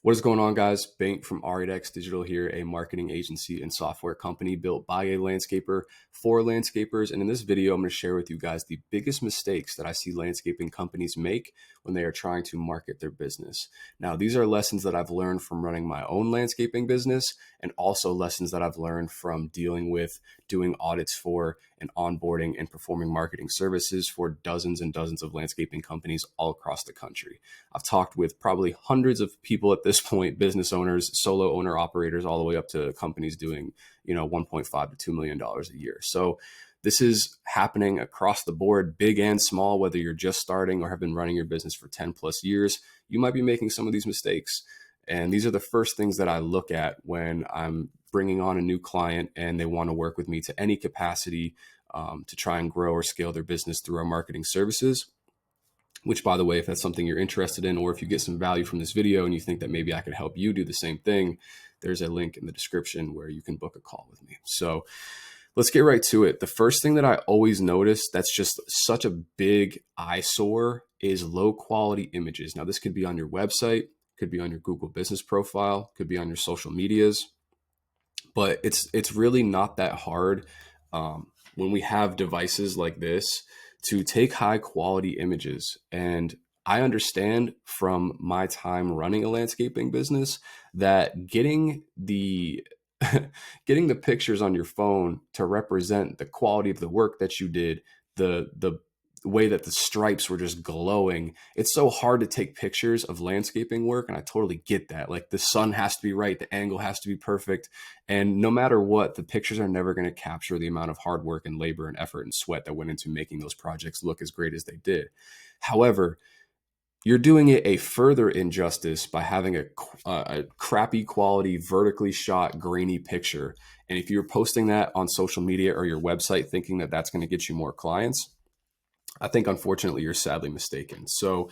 What is going on, guys? Bank from Aridex Digital here, a marketing agency and software company built by a landscaper for landscapers. And in this video, I'm going to share with you guys the biggest mistakes that I see landscaping companies make when they are trying to market their business. Now, these are lessons that I've learned from running my own landscaping business and also lessons that I've learned from dealing with doing audits for and onboarding and performing marketing services for dozens and dozens of landscaping companies all across the country. I've talked with probably hundreds of people at this point, business owners, solo owner operators, all the way up to companies doing, 1.5 to $2 million a year. So this is happening across the board, big and small, whether you're just starting or have been running your business for 10 plus years, you might be making some of these mistakes. And these are the first things that I look at when I'm bringing on a new client and they want to work with me to any capacity to try and grow or scale their business through our marketing services. Which, by the way, if that's something you're interested in, or if you get some value from this video and you think that maybe I could help you do the same thing, there's a link in the description where you can book a call with me. So let's get right to it. The first thing that I always notice that's just such a big eyesore is low quality images. Now, this could be on your website, could be on your Google business profile, could be on your social medias, but it's really not that hard when we have devices like this to take high quality images. And I understand from my time running a landscaping business that getting the getting the pictures on your phone to represent the quality of the work that you did, the way that the stripes were just glowing. It's so hard to take pictures of landscaping work. And I totally get that. Like, the sun has to be right. The angle has to be perfect. And no matter what, the pictures are never going to capture the amount of hard work and labor and effort and sweat that went into making those projects look as great as they did. However, you're doing it a further injustice by having a crappy quality, vertically shot, grainy picture. And if you're posting that on social media or your website thinking that that's going to get you more clients, I think, unfortunately, you're sadly mistaken. So,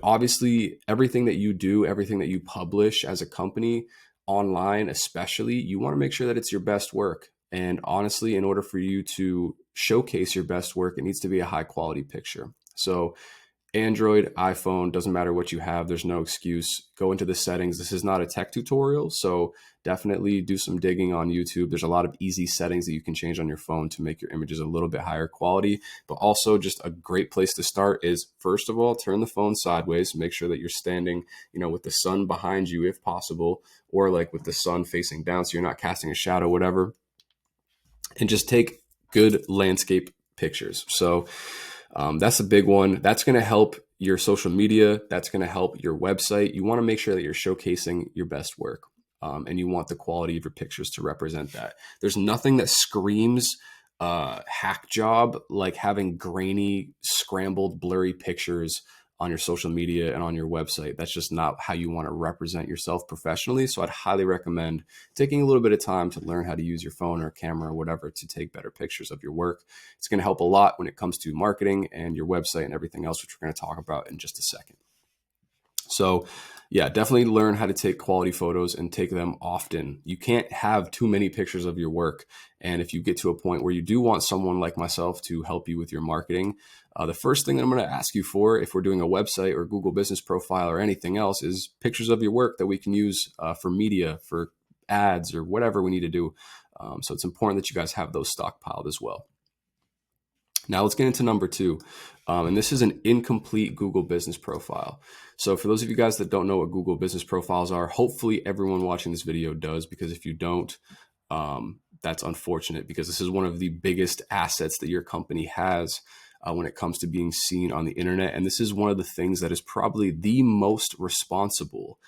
obviously, everything that you do, everything that you publish as a company online, especially, you want to make sure that it's your best work. And honestly, in order for you to showcase your best work, it needs to be a high quality picture. So Android, iPhone, doesn't matter what you have. There's no excuse. Go into the settings. This is not a tech tutorial, so definitely do some digging on YouTube. There's a lot of easy settings that you can change on your phone to make your images a little bit higher quality. But also, just a great place to start is, first of all, turn the phone sideways. Make sure that you're standing, with the sun behind you if possible, or like with the sun facing down so you're not casting a shadow, whatever. And just take good landscape pictures. So that's a big one. That's going to help your social media. That's going to help your website. You want to make sure that you're showcasing your best work, and you want the quality of your pictures to represent that. There's nothing that screams hack job like having grainy, scrambled, blurry pictures on your social media and on your website. That's just not how you want to represent yourself professionally. So I'd highly recommend taking a little bit of time to learn how to use your phone or camera or whatever to take better pictures of your work. It's going to help a lot when it comes to marketing and your website and everything else, which we're going to talk about in just a second. So yeah, definitely learn how to take quality photos and take them often. You can't have too many pictures of your work. And if you get to a point where you do want someone like myself to help you with your marketing, the first thing that I'm going to ask you for, if we're doing a website or Google business profile or anything else, is pictures of your work that we can use for media, for ads, or whatever we need to do. So it's important that you guys have those stockpiled as well. Now let's get into number two. And this is an incomplete Google business profile. So for those of you guys that don't know what Google business profiles are, hopefully everyone watching this video does, because if you don't, that's unfortunate, because this is one of the biggest assets that your company has when it comes to being seen on the internet. And this is one of the things that is probably the most responsible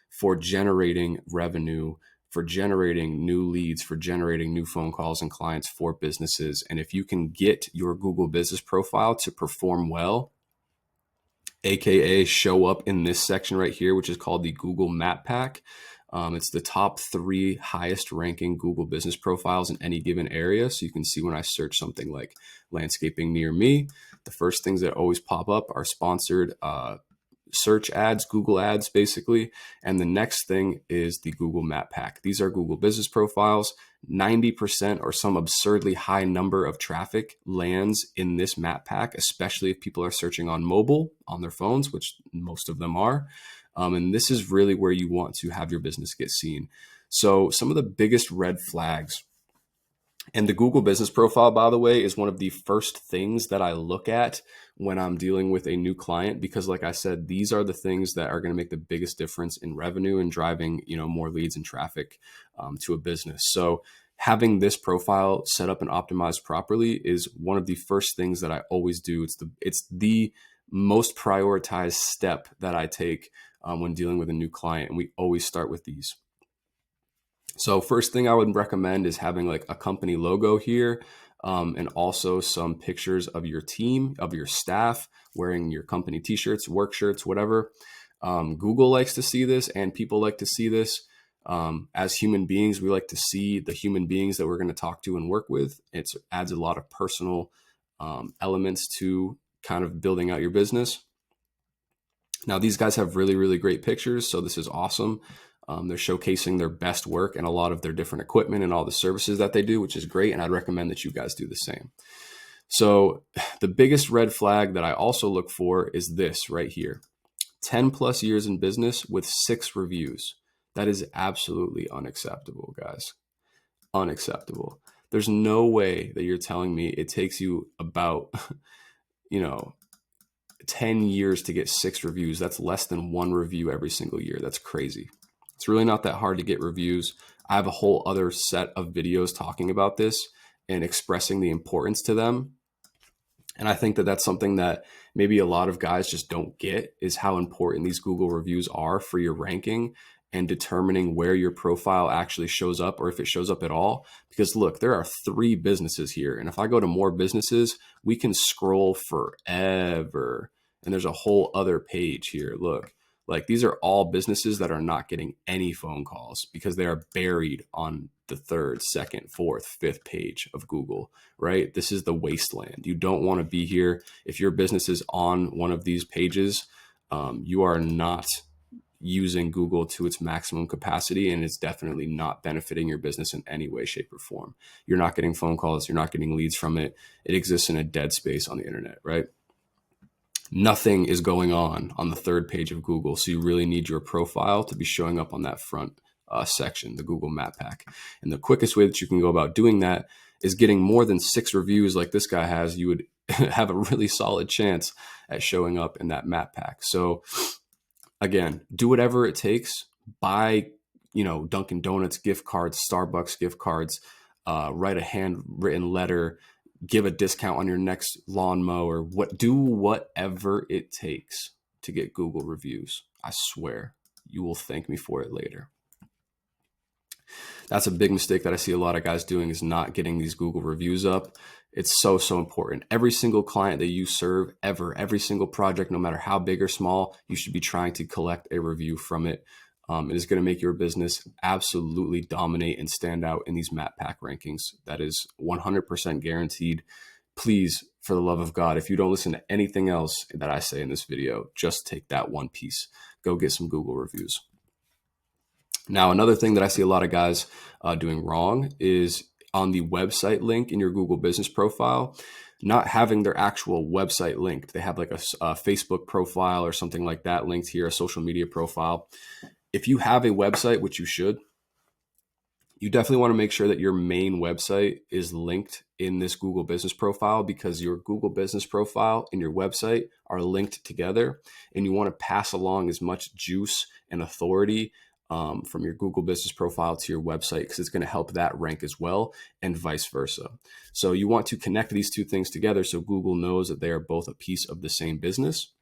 for generating revenue, for generating new leads, for generating new phone calls and clients for businesses. And if you can get your Google business profile to perform well, AKA show up in this section right here, which is called the Google Map Pack. It's the top 3 highest ranking Google business profiles in any given area. So you can see when I search something like landscaping near me, the first things that always pop up are sponsored search ads, Google ads, basically. And the next thing is the Google Map Pack. These are Google business profiles. 90% or some absurdly high number of traffic lands in this map pack, especially if people are searching on mobile on their phones, which most of them are. And this is really where you want to have your business get seen. So some of the biggest red flags, and the Google Business Profile, by the way, is one of the first things that I look at when I'm dealing with a new client, because like I said, these are the things that are going to make the biggest difference in revenue and driving, more leads and traffic to a business. So having this profile set up and optimized properly is one of the first things that I always do. It's the most prioritized step that I take when dealing with a new client. And we always start with these. So first thing I would recommend is having like a company logo here, and also some pictures of your team, of your staff wearing your company t-shirts, work shirts, whatever. Google likes to see this, and people like to see this. As human beings, we like to see the human beings that we're going to talk to and work with. It adds a lot of personal elements to kind of building out your business. Now, these guys have really, really great pictures, so this is awesome. They're showcasing their best work and a lot of their different equipment and all the services that they do, which is great. And I'd recommend that you guys do the same. So the biggest red flag that I also look for is this right here: 10 plus years in business with 6 reviews. That is absolutely unacceptable, guys. Unacceptable. There's no way that you're telling me it takes you about, 10 years to get 6 reviews. That's less than 1 review every single year. That's crazy. It's really not that hard to get reviews. I have a whole other set of videos talking about this and expressing the importance to them. And I think that that's something that maybe a lot of guys just don't get, is how important these Google reviews are for your ranking and determining where your profile actually shows up, or if it shows up at all. Because look, there are 3 businesses here. And if I go to more businesses, we can scroll forever. And there's a whole other page here. Look, like these are all businesses that are not getting any phone calls because they are buried on the 3rd, 2nd, 4th, 5th page of Google, right? This is the wasteland. You don't want to be here. If your business is on one of these pages, you are not using Google to its maximum capacity, and it's definitely not benefiting your business in any way, shape, or form. You're not getting phone calls. You're not getting leads from it. It exists in a dead space on the internet, right? Nothing is going on the 3rd page of Google. So you really need your profile to be showing up on that front section, the Google Map Pack. And the quickest way that you can go about doing that is getting more than 6 reviews like this guy has. You would have a really solid chance at showing up in that Map Pack. So again, do whatever it takes. Buy, Dunkin' Donuts gift cards, Starbucks gift cards, write a handwritten letter, give a discount on your next lawn mower. Do whatever it takes to get Google reviews. I swear you will thank me for it later. That's a big mistake that I see a lot of guys doing, is not getting these Google reviews up. It's so, so important. Every single client that you serve ever, every single project, no matter how big or small, you should be trying to collect a review from it. It is going to make your business absolutely dominate and stand out in these Map Pack rankings. That is 100% guaranteed. Please, for the love of God, if you don't listen to anything else that I say in this video, just take that one piece. Go get some Google reviews. Now, another thing that I see a lot of guys doing wrong is on the website link in your Google Business Profile, not having their actual website linked. They have like a Facebook profile or something like that linked here, a social media profile. If you have a website, which you should, you definitely want to make sure that your main website is linked in this Google Business Profile, because your Google Business Profile and your website are linked together, and you want to pass along as much juice and authority from your Google Business Profile to your website, because it's going to help that rank as well, and vice versa. So you want to connect these 2 things together so Google knows that they are both a piece of the same business.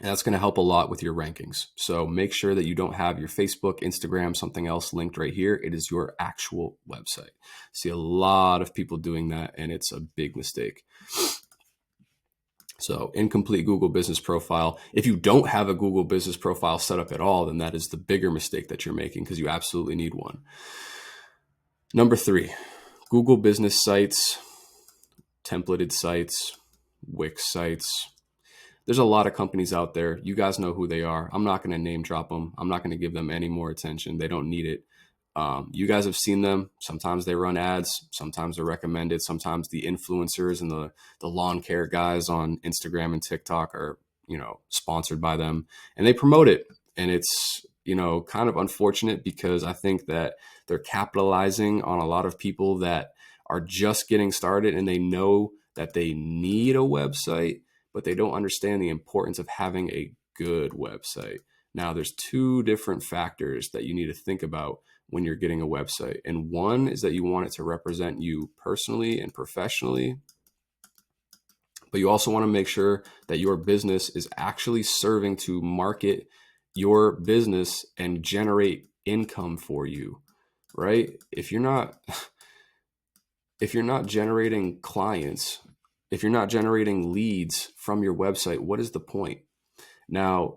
And that's going to help a lot with your rankings. So make sure that you don't have your Facebook, Instagram, something else linked right here. It is your actual website. I see a lot of people doing that, and it's a big mistake. So incomplete Google Business Profile. If you don't have a Google Business Profile set up at all, then that is the bigger mistake that you're making, because you absolutely need one. Number 3, Google Business sites, templated sites, Wix sites. There's a lot of companies out there. You guys know who they are. I'm not going to name drop them. I'm not going to give them any more attention. They don't need it. You guys have seen them. Sometimes they run ads. Sometimes they're recommended. Sometimes the influencers and the lawn care guys on Instagram and TikTok are sponsored by them, and they promote it. And it's, kind of unfortunate because I think that they're capitalizing on a lot of people that are just getting started and they know that they need a website, but they don't understand the importance of having a good website. Now, there's two different factors that you need to think about when you're getting a website. And one is that you want it to represent you personally and professionally, but you also want to make sure that your business is actually serving to market your business and generate income for you, right? If you're not generating clients, if you're not generating leads from your website, what is the point? Now,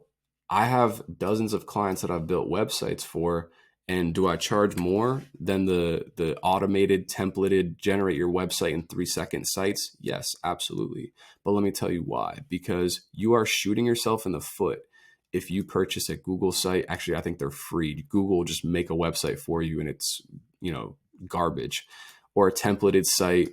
I have dozens of clients that I've built websites for, and do I charge more than the automated templated generate your website in 3-second sites? Yes, absolutely. But let me tell you why. Because you are shooting yourself in the foot if you purchase a Google site. Actually, I think they're free. Google will just make a website for you and it's, garbage. Or a templated site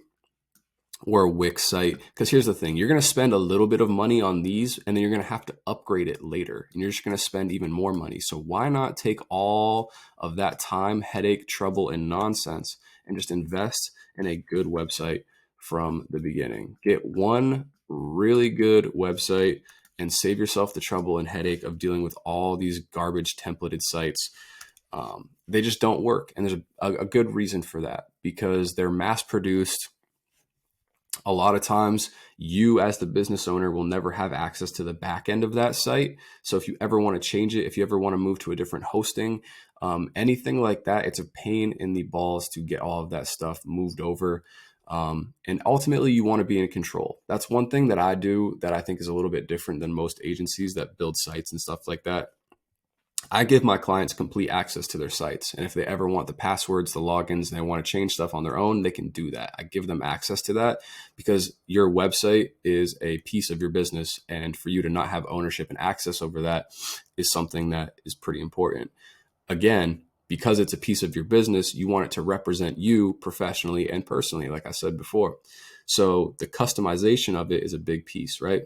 or a Wix site. Because here's the thing, you're going to spend a little bit of money on these and then you're going to have to upgrade it later and you're just going to spend even more money. So why not take all of that time, headache, trouble, and nonsense and just invest in a good website from the beginning? Get one really good website and save yourself the trouble and headache of dealing with all these garbage templated sites. They just don't work. And there's a good reason for that, because they're mass produced. A lot of times you as the business owner will never have access to the back end of that site. So if you ever want to change it, if you ever want to move to a different hosting, anything like that, it's a pain in the balls to get all of that stuff moved over. And ultimately you want to be in control. That's one thing that I do that I think is a little bit different than most agencies that build sites and stuff like that. I give my clients complete access to their sites. And if they ever want the passwords, the logins, and they want to change stuff on their own, they can do that. I give them access to that because your website is a piece of your business. And for you to not have ownership and access over that is something that is pretty important. Again, because it's a piece of your business, you want it to represent you professionally and personally, like I said before. So the customization of it is a big piece, right?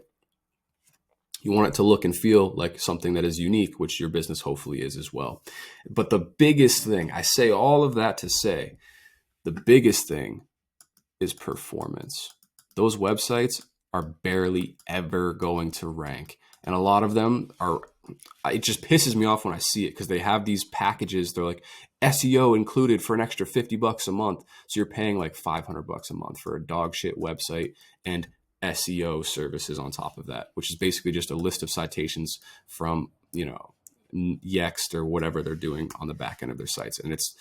You want it to look and feel like something that is unique, which your business hopefully is as well. But the biggest thing, I say all of that to say, the biggest thing is performance. Those websites are barely ever going to rank. And a lot of them are, it just pisses me off when I see it because they have these packages. They're like SEO included for an extra $50 a month. So you're paying like $500 a month for a dog shit website and SEO services on top of that, which is basically just a list of citations from, Yext or whatever they're doing on the back end of their sites. And it's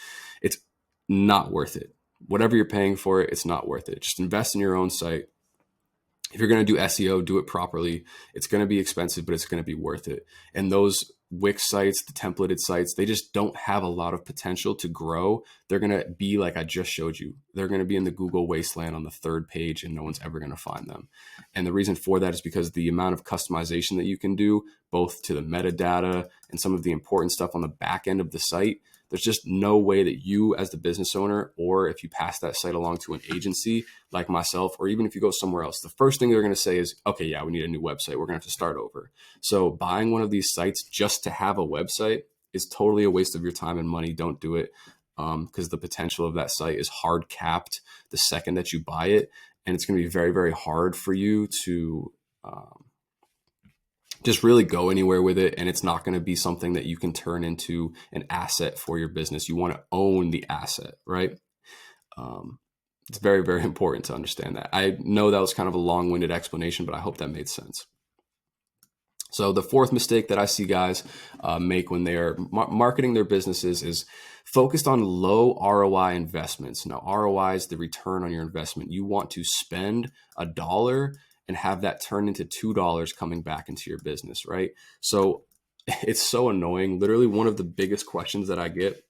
not worth it. Whatever you're paying for it, it's not worth it. Just invest in your own site. If you're going to do SEO, do it properly. It's going to be expensive, but it's going to be worth it. And those Wix sites, the templated sites, they just don't have a lot of potential to grow. They're going to be like I just showed you. They're going to be in the Google wasteland on the 3rd page and no one's ever going to find them. And the reason for that is because the amount of customization that you can do, both to the metadata and some of the important stuff on the back end of the site, there's just no way that you as the business owner, or if you pass that site along to an agency like myself, or even if you go somewhere else, the first thing they're going to say is, okay, yeah, we need a new website. We're going to have to start over. So buying one of these sites just to have a website is totally a waste of your time and money. Don't do it because the potential of that site is hard capped the second that you buy it. And it's going to be very, very hard for you to just really go anywhere with it. And it's not going to be something that you can turn into an asset for your business. You want to own the asset, right? It's very, very important to understand that. I know that was kind of a long-winded explanation, but I hope that made sense. So the fourth mistake that I see guys make when they are marketing their businesses is focused on low ROI investments. Now, ROI is the return on your investment. You want to spend $1 and have that turn into $2 coming back into your business, right? So it's so annoying. Literally one of the biggest questions that I get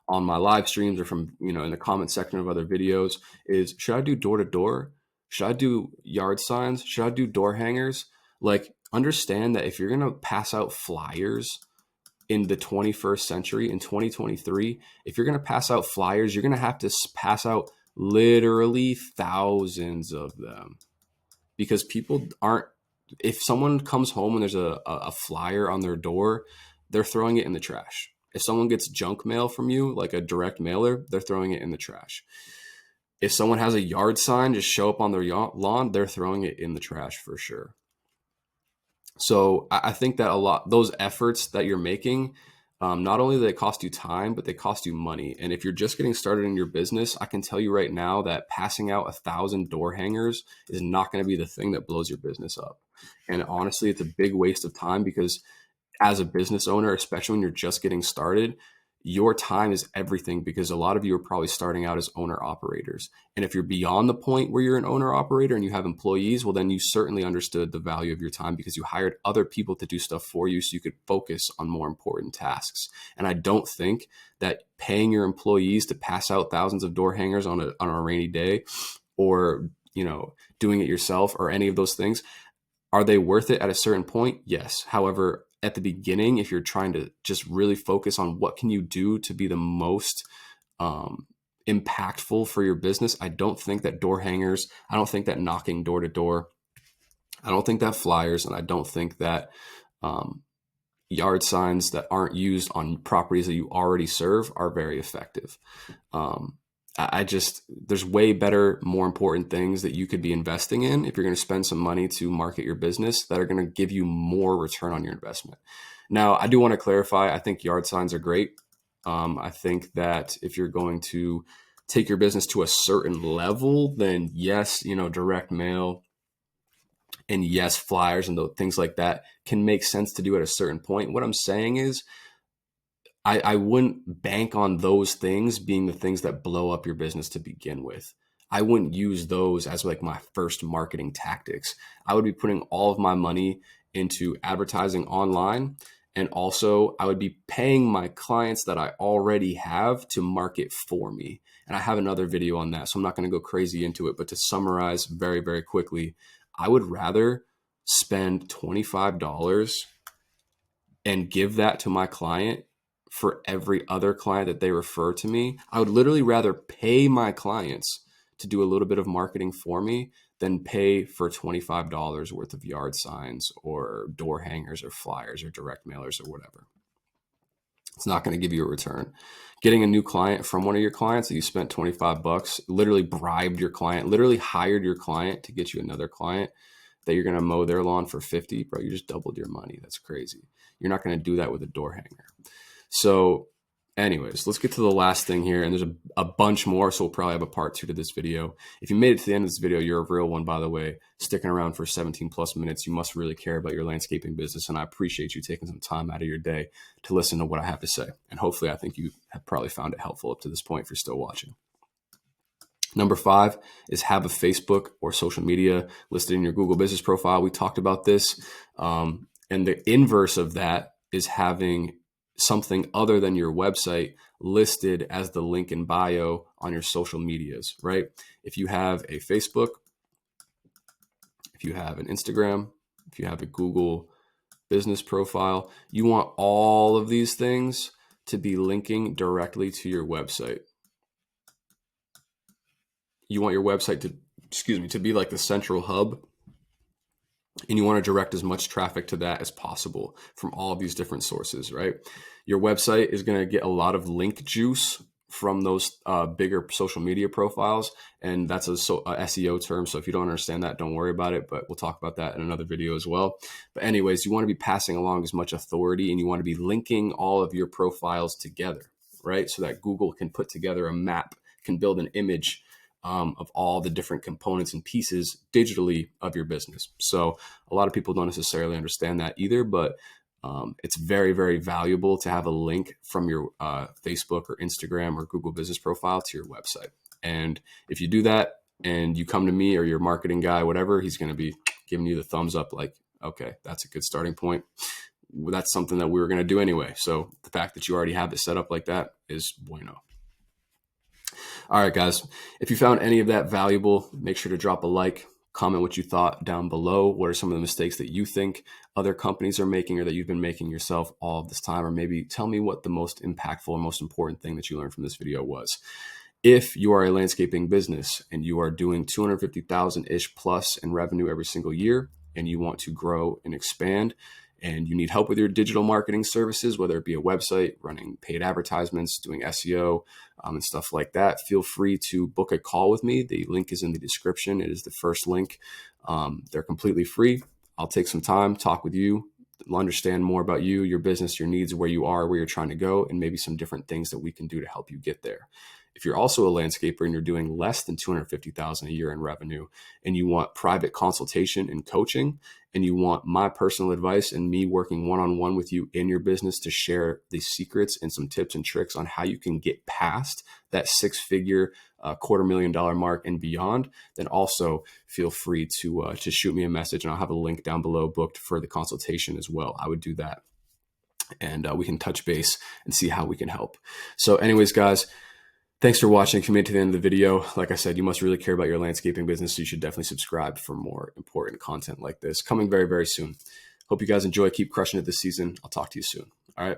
on my live streams or from, in the comment section of other videos is, should I do door to door? Should I do yard signs? Should I do door hangers? Like, understand that if you're going to pass out flyers in the 21st century, in 2023, if you're going to pass out flyers, you're going to have to pass out literally thousands of them because people aren't If someone comes home and there's a flyer on their door, they're throwing it in the trash. If someone gets junk mail from you, like a direct mailer, they're throwing it in the trash. If someone has a yard sign just show up on their lawn, they're throwing it in the trash for sure. So I think that a lot, those efforts that you're making, not only do they cost you time, but they cost you money. And if you're just getting started in your business, I can tell you right now that passing out 1,000 door hangers is not going to be the thing that blows your business up. And honestly, it's a big waste of time, because as a business owner, especially when you're just getting started, your time is everything, because a lot of you are probably starting out as owner operators. And if you're beyond the point where you're an owner operator and you have employees, well, then you certainly understood the value of your time, because you hired other people to do stuff for you so you could focus on more important tasks. And I don't think that paying your employees to pass out thousands of door hangers on a rainy day, or, doing it yourself, or any of those things, are they worth it at a certain point? Yes. However, at the beginning, if you're trying to just really focus on what can you do to be the most impactful for your business, I don't think that door hangers, I don't think that knocking door to door, I don't think that flyers, and I don't think that yard signs that aren't used on properties that you already serve are very effective. There's way better, more important things that you could be investing in if you're going to spend some money to market your business, that are going to give you more return on your investment. Now, I do want to clarify, I think yard signs are great. I think that if you're going to take your business to a certain level, then yes, direct mail and yes, flyers and things like that can make sense to do at a certain point. What I'm saying is, I wouldn't bank on those things being the things that blow up your business to begin with. I wouldn't use those as like my first marketing tactics. I would be putting all of my money into advertising online. And also I would be paying my clients that I already have to market for me. And I have another video on that, so I'm not going to go crazy into it. But to summarize very, very quickly, I would rather spend $25 and give that to my client for every other client that they refer to me. I would literally rather pay my clients to do a little bit of marketing for me than pay for $25 worth of yard signs or door hangers or flyers or direct mailers or whatever. It's not going to give you a return. Getting a new client from one of your clients that you spent $25, literally bribed your client, literally hired your client to get you another client that you're going to mow their lawn for 50, bro, you just doubled your money. That's crazy. You're not going to do that with a door hanger. So anyways, let's get to the last thing here. And there's a bunch more, so we'll probably have a part 2 to this video. If you made it to the end of this video, you're a real one, by the way. Sticking around for 17 plus minutes, you must really care about your landscaping business. And I appreciate you taking some time out of your day to listen to what I have to say. And hopefully I think you have probably found it helpful up to this point if you're still watching. Number 5 is have a Facebook or social media listed in your Google business profile. We talked about this. And the inverse of that is having something other than your website listed as the link in bio on your social medias, right? If you have a Facebook, if you have an Instagram, if you have a Google business profile, you want all of these things to be linking directly to your website. You want your website to be like the central hub, and you want to direct as much traffic to that as possible from all of these different sources, right? Your website is going to get a lot of link juice from those bigger social media profiles. And that's a SEO term. So if you don't understand that, don't worry about it, but we'll talk about that in another video as well. But anyways, you want to be passing along as much authority, and you want to be linking all of your profiles together, right? So that Google can put together a map, can build an image of all the different components and pieces digitally of your business. So a lot of people don't necessarily understand that either, but it's very, very valuable to have a link from your Facebook or Instagram or Google business profile to your website. And if you do that and you come to me or your marketing guy, whatever, he's going to be giving you the thumbs up like, okay, that's a good starting point. That's something that we were going to do anyway. So the fact that you already have it set up like that is bueno. All right, guys, if you found any of that valuable, make sure to drop a like, comment what you thought down below. What are some of the mistakes that you think other companies are making or that you've been making yourself all of this time? Or maybe tell me what the most impactful and most important thing that you learned from this video was. If you are a landscaping business and you are doing 250,000-ish plus in revenue every single year, and you want to grow and expand, and you need help with your digital marketing services, whether it be a website, running paid advertisements, doing SEO, and stuff like that, feel free to book a call with me. The link is in the description. It is the first link. They're completely free. I'll take some time, talk with you, understand more about you, your business, your needs, where you are, where you're trying to go, and maybe some different things that we can do to help you get there. If you're also a landscaper and you're doing less than $250,000 a year in revenue, and you want private consultation and coaching, and you want my personal advice and me working one-on-one with you in your business to share the secrets and some tips and tricks on how you can get past that six-figure, $250,000 mark and beyond, then also feel free to shoot me a message, and I'll have a link down below booked for the consultation as well. I would do that, and we can touch base and see how we can help. So anyways, guys, thanks for watching. If you made it to the end of the video, like I said, you must really care about your landscaping business, so you should definitely subscribe for more important content like this coming very, very soon. Hope you guys enjoy. Keep crushing it this season. I'll talk to you soon. All right.